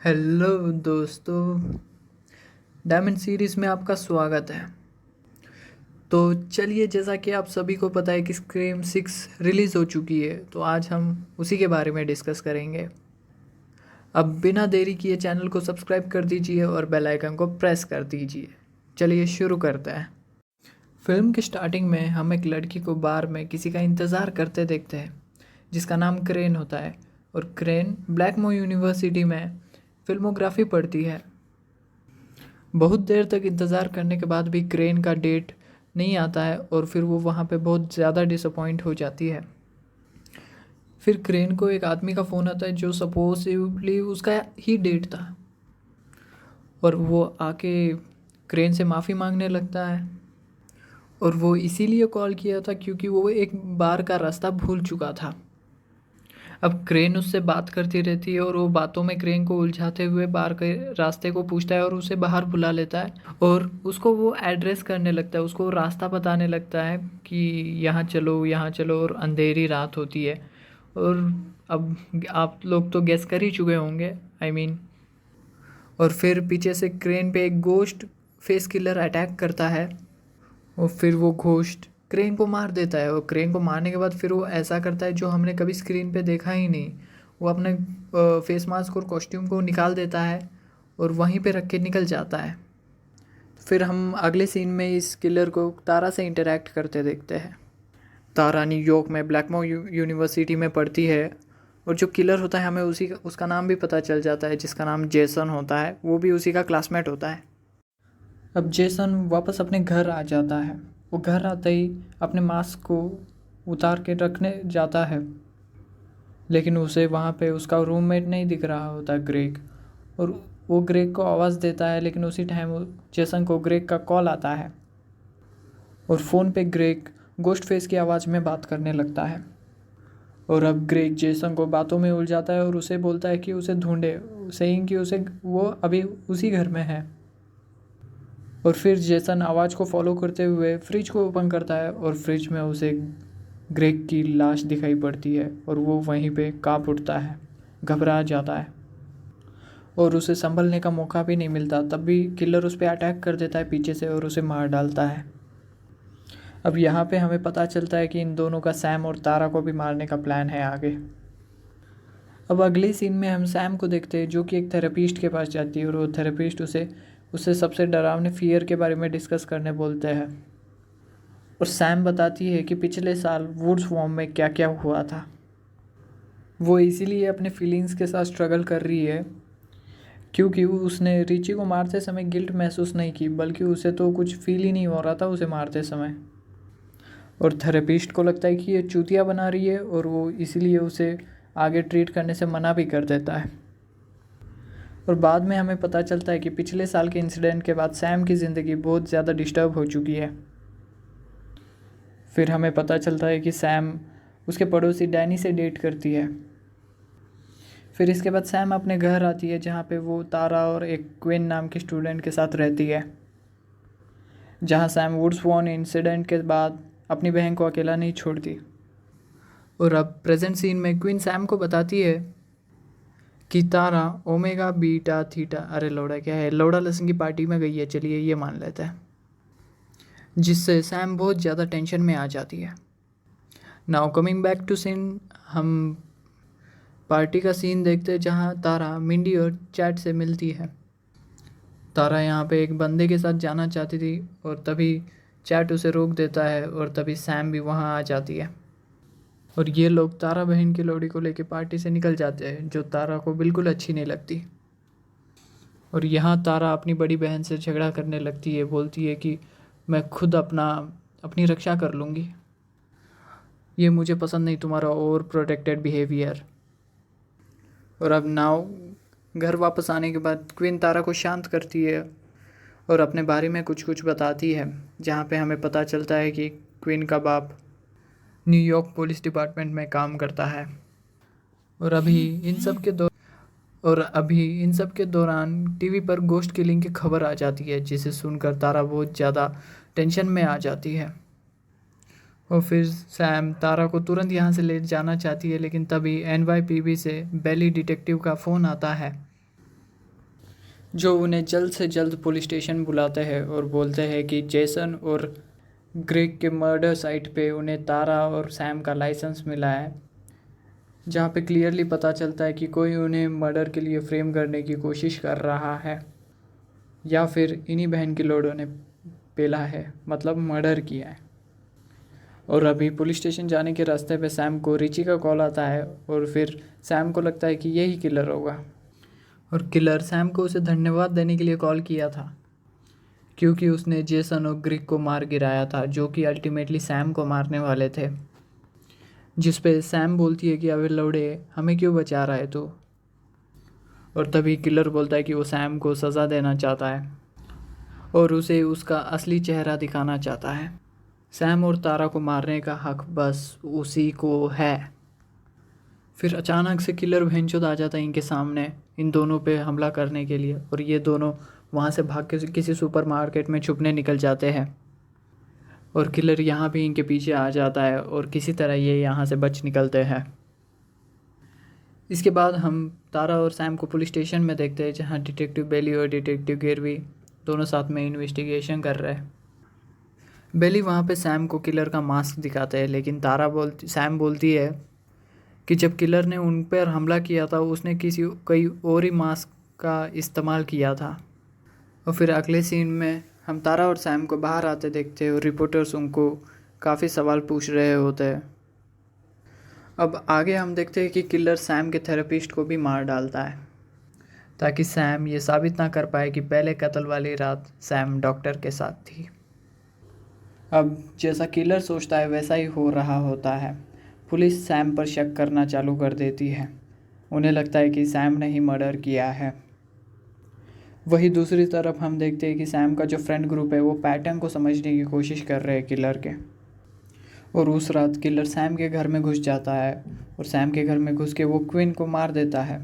Hello दोस्तों, diamond series में आपका स्वागत है। तो चलिए, जैसा कि आप सभी को पता है कि स्क्रीम 6 रिलीज़ हो चुकी है, तो आज हम उसी के बारे में डिस्कस करेंगे। अब बिना देरी किए चैनल को सब्सक्राइब कर दीजिए और बेल आइकन को प्रेस कर दीजिए। चलिए शुरू करते हैं। फिल्म की स्टार्टिंग में हम एक लड़की को बार में किसी का इंतज़ार करते देखते हैं, जिसका नाम क्रेन होता है। और क्रेन ब्लैकमो यूनिवर्सिटी में फिल्मोग्राफी पढ़ती है। बहुत देर तक इंतज़ार करने के बाद भी क्रेन का डेट नहीं आता है और फिर वो वहाँ पे बहुत ज़्यादा डिसअपॉइंट हो जाती है। फिर क्रेन को एक आदमी का फ़ोन आता है जो सपोजिवली उसका ही डेट था, और वो आके क्रेन से माफ़ी मांगने लगता है। और वो इसीलिए कॉल किया था क्योंकि वो एक बार का रास्ता भूल चुका था। अब क्रेन उससे बात करती रहती है और वो बातों में क्रेन को उलझाते हुए बाहर के रास्ते को पूछता है और उसे बाहर बुला लेता है। और उसको वो एड्रेस करने लगता है, उसको रास्ता बताने लगता है कि यहाँ चलो यहाँ चलो, और अंधेरी रात होती है। और अब आप लोग तो गेस कर ही चुके होंगे, आई मीन। और फिर पीछे से क्रेन पे एक गोश्त फेस किलर अटैक करता है और फिर वो घोस्ट क्रेन को मार देता है। और क्रेन को मारने के बाद फिर वो ऐसा करता है जो हमने कभी स्क्रीन पे देखा ही नहीं। वो अपने फेस मास्क और कॉस्ट्यूम को निकाल देता है और वहीं पे रख के निकल जाता है। फिर हम अगले सीन में इस किलर को तारा से इंटरेक्ट करते देखते हैं। तारा न्यूयॉर्क में ब्लैकमो यूनिवर्सिटी में पढ़ती है, और जो किलर होता है हमें उसका नाम भी पता चल जाता है, जिसका नाम जेसन होता है। वो भी उसी का क्लासमेट होता है। अब जेसन वापस अपने घर आ जाता है। वो घर आते ही अपने मास्क को उतार के रखने जाता है, लेकिन उसे वहाँ पे उसका रूममेट नहीं दिख रहा होता, ग्रेग। और वो ग्रेग को आवाज़ देता है, लेकिन उसी टाइम जेसन को ग्रेग का कॉल आता है और फ़ोन पे ग्रेग गोस्ट फेस की आवाज़ में बात करने लगता है। और अब ग्रेग जेसन को बातों में उलझाता है और उसे बोलता है कि उसे ढूंढे, सेइंग कि उसे वो अभी उसी घर में है। और फिर जेसन आवाज़ को फॉलो करते हुए फ्रिज को ओपन करता है और फ्रिज में उसे ग्रेग की लाश दिखाई पड़ती है और वो वहीं पे कांप उठता है, घबरा जाता है और उसे संभलने का मौका भी नहीं मिलता। तब भी किलर उस पर अटैक कर देता है पीछे से और उसे मार डालता है। अब यहाँ पे हमें पता चलता है कि इन दोनों का सैम और तारा को भी मारने का प्लान है आगे। अब अगले सीन में हम सैम को देखते हैं जो कि एक थेरेपिस्ट के पास जाती है और वो थेरेपिस्ट उससे सबसे डरावने फियर के बारे में डिस्कस करने बोलते हैं। और सैम बताती है कि पिछले साल वुड्स वॉर्म में क्या क्या हुआ था। वो इसीलिए अपने फीलिंग्स के साथ स्ट्रगल कर रही है क्योंकि उसने रिची को मारते समय गिल्ट महसूस नहीं की, बल्कि उसे तो कुछ फील ही नहीं हो रहा था उसे मारते समय। और थेरेपिस्ट को लगता है कि ये चूतिया बना रही है और वो इसीलिए उसे आगे ट्रीट करने से मना भी कर देता है। और बाद में हमें पता चलता है कि पिछले साल के इंसिडेंट के बाद सैम की ज़िंदगी बहुत ज़्यादा डिस्टर्ब हो चुकी है। फिर हमें पता चलता है कि सैम उसके पड़ोसी डैनी से डेट करती है। फिर इसके बाद सैम अपने घर आती है जहाँ पे वो तारा और एक क्विन नाम की स्टूडेंट के साथ रहती है। जहाँ सैम वुड्स वॉर्न इंसिडेंट के बाद अपनी बहन को अकेला नहीं छोड़ती। और अब प्रेजेंट सीन में क्वीन सैम को बताती है कि तारा ओमेगा बीटा थीटा, अरे लोड़ा क्या है, लोड़ा लसन की पार्टी में गई है, चलिए ये मान लेते हैं। जिससे सैम बहुत ज़्यादा टेंशन में आ जाती है। Now coming back to scene, हम पार्टी का सीन देखते हैं जहाँ तारा मिंडी और चैट से मिलती है। तारा यहाँ पे एक बंदे के साथ जाना चाहती थी और तभी चैट उसे रोक देता है और तभी सैम भी वहाँ आ जाती है। और ये लोग तारा बहन की लोड़ी को लेके पार्टी से निकल जाते हैं, जो तारा को बिल्कुल अच्छी नहीं लगती। और यहाँ तारा अपनी बड़ी बहन से झगड़ा करने लगती है, बोलती है कि मैं खुद अपनी रक्षा कर लूँगी, ये मुझे पसंद नहीं तुम्हारा ओवर प्रोटेक्टेड बिहेवियर। और अब नाव घर वापस आने के बाद क्वीन तारा को शांत करती है और अपने बारे में कुछ कुछ बताती है, जहाँ पे हमें पता चलता है कि क्वीन का बाप न्यूयॉर्क पुलिस डिपार्टमेंट में काम करता है। और अभी इन सब के दौरान टीवी पर गोश्त किलिंग की खबर आ जाती है, जिसे सुनकर तारा बहुत ज़्यादा टेंशन में आ जाती है। और फिर सैम तारा को तुरंत यहाँ से ले जाना चाहती है, लेकिन तभी एनवाईपीबी से बेली डिटेक्टिव का फ़ोन आता है जो उन्हें जल्द से जल्द पुलिस स्टेशन बुलाते हैं और बोलते हैं कि जेसन और ग्रेग के मर्डर साइट पे उन्हें तारा और सैम का लाइसेंस मिला है, जहाँ पे क्लियरली पता चलता है कि कोई उन्हें मर्डर के लिए फ्रेम करने की कोशिश कर रहा है या फिर इन्हीं बहन की लोडों ने पेला है, मतलब मर्डर किया है। और अभी पुलिस स्टेशन जाने के रास्ते पे सैम को रिची का कॉल आता है और फिर सैम को लगता है कि यही किलर होगा, और किलर सैम को उसे धन्यवाद देने के लिए कॉल किया था क्योंकि उसने जेसन और ग्रिग को मार गिराया था, जो कि अल्टीमेटली सैम को मारने वाले थे। जिस पे सैम बोलती है कि अबे लौड़े, हमें क्यों बचा रहा है तू। और तभी किलर बोलता है कि वो सैम को सज़ा देना चाहता है और उसे उसका असली चेहरा दिखाना चाहता है। सैम और तारा को मारने का हक बस उसी को है। फिर अचानक से किलर भैंचोद आ जाता है इनके सामने, इन दोनों पे हमला करने के लिए, और ये दोनों वहाँ से भाग के किसी सुपरमार्केट में छुपने निकल जाते हैं। और किलर यहाँ भी इनके पीछे आ जाता है और किसी तरह ये यहाँ से बच निकलते हैं। इसके बाद हम तारा और सैम को पुलिस स्टेशन में देखते हैं, जहाँ डिटेक्टिव बेली और डिटेक्टिव गिरवी दोनों साथ में इन्वेस्टिगेशन कर रहे हैं। बेली वहाँ पे सैम को किलर का मास्क दिखाते हैं, लेकिन सैम बोलती है कि जब किलर ने उन पर हमला किया था उसने कई और ही मास्क का इस्तेमाल किया था। और फिर अगले सीन में हम तारा और सैम को बाहर आते देखते हैं और रिपोर्टर्स उनको काफ़ी सवाल पूछ रहे होते हैं। अब आगे हम देखते हैं कि किलर सैम के थेरेपिस्ट को भी मार डालता है, ताकि सैम ये साबित ना कर पाए कि पहले कत्ल वाली रात सैम डॉक्टर के साथ थी। अब जैसा किलर सोचता है वैसा ही हो रहा होता है। पुलिस सैम पर शक करना चालू कर देती है। उन्हें लगता है कि सैम ने ही मर्डर किया है। वही दूसरी तरफ हम देखते हैं कि सैम का जो फ्रेंड ग्रुप है वो पैटर्न को समझने की कोशिश कर रहे हैं किलर के। और उस रात किलर सैम के घर में घुस जाता है और सैम के घर में घुस के वो क्विन को मार देता है।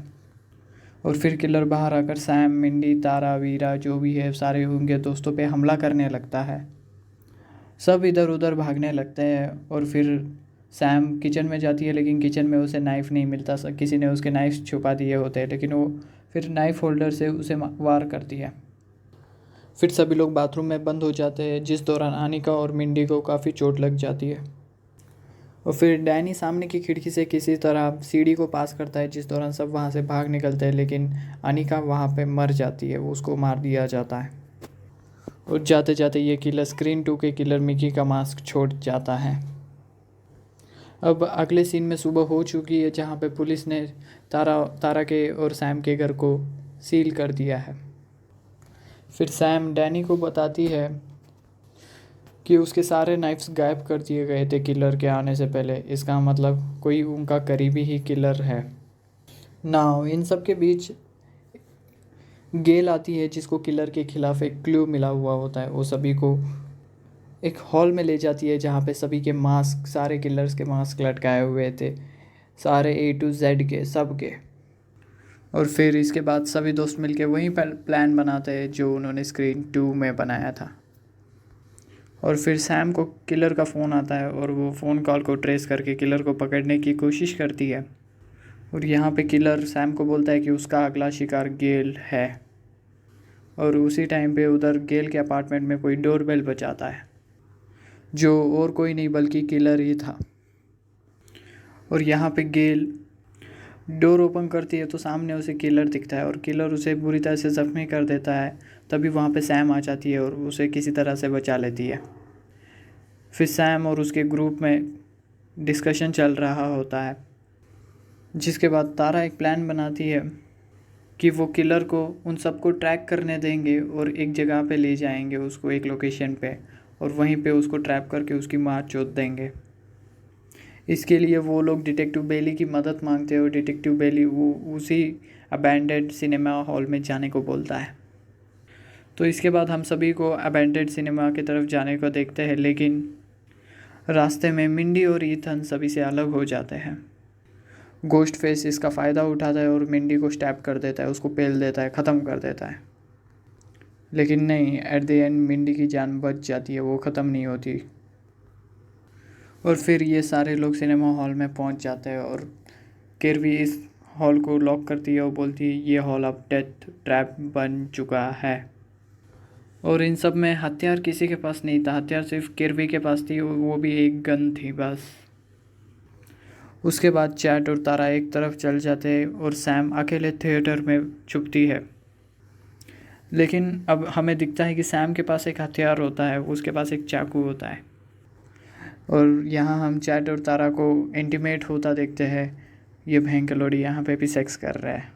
और फिर किलर बाहर आकर सैम, मिंडी, तारा, वीरा जो भी है सारे उनके दोस्तों पे हमला करने लगता है। सब इधर उधर भागने लगते हैं और फिर सैम किचन में जाती है, लेकिन किचन में उसे नाइफ़ नहीं मिलता। किसी ने उसके नाइफ छुपा दिए होते हैं, लेकिन वो फिर नाइफ होल्डर से उसे वार करती है। फिर सभी लोग बाथरूम में बंद हो जाते हैं, जिस दौरान अनिका और मिंडी को काफ़ी चोट लग जाती है। और फिर डैनी सामने की खिड़की से किसी तरह सीढ़ी को पास करता है, जिस दौरान सब वहाँ से भाग निकलते हैं, लेकिन अनिका वहाँ पे मर जाती है, वो उसको मार दिया जाता है। और जाते जाते ये किलर स्क्रीन 2 के किलर मिकी का मास्क छोड़ जाता है। अब अगले सीन में सुबह हो चुकी है, जहाँ पे पुलिस ने तारा के और सैम के घर को सील कर दिया है। फिर सैम डैनी को बताती है कि उसके सारे नाइफ्स गायब कर दिए गए थे किलर के आने से पहले। इसका मतलब कोई उनका करीबी ही किलर है। नाउ इन सब के बीच गेल आती है, जिसको किलर के खिलाफ एक क्लू मिला हुआ होता है। वो सभी को एक हॉल में ले जाती है, जहाँ पे सभी के मास्क, सारे किलर्स के मास्क लटकाए हुए थे, सारे A to Z के, सब के। और फिर इसके बाद सभी दोस्त मिलके वही प्लान बनाते हैं जो उन्होंने स्क्रीन 2 में बनाया था। और फिर सैम को किलर का फ़ोन आता है और वो फ़ोन कॉल को ट्रेस करके किलर को पकड़ने की कोशिश करती है। और यहाँ पे किलर सैम को बोलता है कि उसका अगला शिकार गेल है। और उसी टाइम पे उधर गेल के अपार्टमेंट में कोई डोरबेल बजाता है, जो और कोई नहीं बल्कि किलर ही था। और यहाँ पे गेल डोर ओपन करती है तो सामने उसे किलर दिखता है और किलर उसे बुरी तरह से ज़ख्मी कर देता है। तभी वहाँ पे सैम आ जाती है और उसे किसी तरह से बचा लेती है। फिर सैम और उसके ग्रुप में डिस्कशन चल रहा होता है, जिसके बाद तारा एक प्लान बनाती है कि वो किलर को उन सबको ट्रैक करने देंगे और एक जगह पे ले जाएंगे उसको, एक लोकेशन पे, और वहीं पे उसको ट्रैप करके उसकी मार चोद देंगे। इसके लिए वो लोग डिटेक्टिव बेली की मदद मांगते हैं और डिटेक्टिव बेली वो उसी अबैंडेड सिनेमा हॉल में जाने को बोलता है। तो इसके बाद हम सभी को अबैंडेड सिनेमा की तरफ जाने को देखते हैं, लेकिन रास्ते में मिंडी और ईथन सभी से अलग हो जाते हैं। गोस्ट फेस इसका फ़ायदा उठाता है और मिंडी को स्टैप कर देता है, उसको पेल देता है, ख़त्म कर देता है। लेकिन नहीं, एट द एंड मिंडी की जान बच जाती है, वो ख़त्म नहीं होती। और फिर ये सारे लोग सिनेमा हॉल में पहुंच जाते हैं और किरवी इस हॉल को लॉक करती है और बोलती है ये हॉल अब डेथ ट्रैप बन चुका है। और इन सब में हथियार किसी के पास नहीं था, हथियार सिर्फ किर्बी के पास थी, वो भी एक गन थी बस। उसके बाद चैट और तारा एक तरफ चल जाते हैं और सैम अकेले थिएटर में छुपती है। लेकिन अब हमें दिखता है कि सैम के पास एक हथियार होता है, उसके पास एक चाकू होता है। और यहाँ हम चैट और तारा को इंटीमेट होता देखते हैं, ये भयंकर लोड़ी यहाँ पे भी सेक्स कर रहा है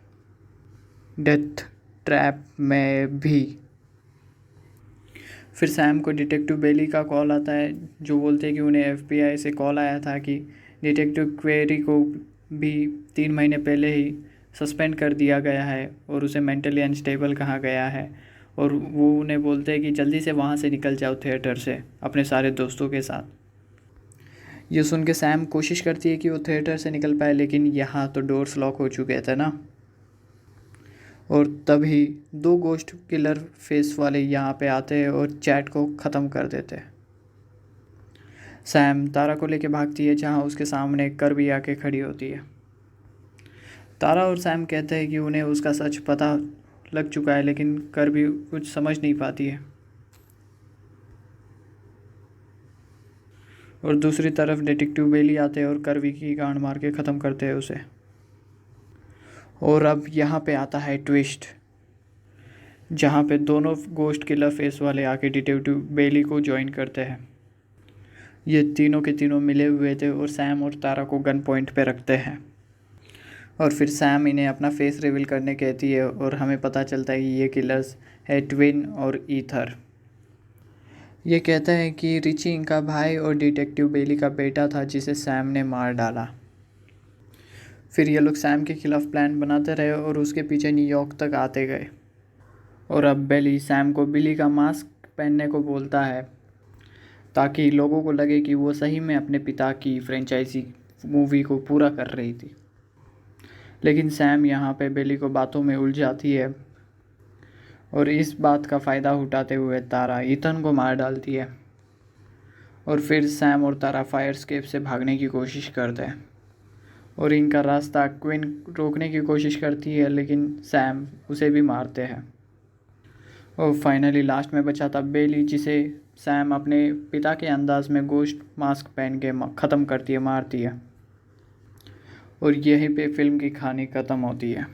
डेथ ट्रैप में भी। फिर सैम को डिटेक्टिव बेली का कॉल आता है, जो बोलते हैं कि उन्हें FBI से कॉल आया था कि डिटेक्टिव क्वेरी को भी 3 महीने पहले ही सस्पेंड कर दिया गया है और उसे मेंटली अनस्टेबल कहा गया है। और वो उन्हें बोलते हैं कि जल्दी से वहाँ से निकल जाओ थिएटर से अपने सारे दोस्तों के साथ। ये सुन के सैम कोशिश करती है कि वो थिएटर से निकल पाए, लेकिन यहाँ तो डोर्स लॉक हो चुके थे ना। और तभी 2 गोस्ट किलर फेस वाले यहाँ पे आते हैं और चैट को ख़त्म कर देते हैं। सैम तारा को लेके भागती है, जहाँ उसके सामने कर्बी आके खड़ी होती है। तारा और सैम कहते हैं कि उन्हें उसका सच पता लग चुका है, लेकिन कर्बी कुछ समझ नहीं पाती है। और दूसरी तरफ डिटेक्टिव बेली आते हैं और कर्बी की गांड मार के ख़त्म करते हैं उसे। और अब यहाँ पे आता है ट्विस्ट, जहाँ पे दोनों गोस्ट किलर फेस वाले आके डिटेक्टिव बेली को ज्वाइन करते हैं। ये तीनों के तीनों मिले हुए थे और सैम और तारा को गन पॉइंट पे रखते हैं। और फिर सैम इन्हें अपना फेस रिवील करने कहती है और हमें पता चलता है कि ये किलर्स है ट्विन और ईथर। ये कहता है कि रिची इनका भाई और डिटेक्टिव बेली का बेटा था जिसे सैम ने मार डाला। फिर ये लोग सैम के खिलाफ प्लान बनाते रहे और उसके पीछे न्यूयॉर्क तक आते गए। और अब बेली सैम को बिली का मास्क पहनने को बोलता है, ताकि लोगों को लगे कि वो सही में अपने पिता की फ्रेंचाइजी मूवी को पूरा कर रही थी। लेकिन सैम यहाँ पे बेली को बातों में उलझाती है और इस बात का फ़ायदा उठाते हुए तारा ईथन को मार डालती है। और फिर सैम और तारा फायर एस्केप से भागने की कोशिश करते हैं और इनका रास्ता क्विन रोकने की कोशिश करती है, लेकिन सैम उसे भी मारते हैं। और फाइनली लास्ट में बचा था बेली, जिसे सैम अपने पिता के अंदाज में गोश्त मास्क पहन के ख़त्म करती है, मारती है। और यहीं पे फिल्म की कहानी ख़त्म होती है।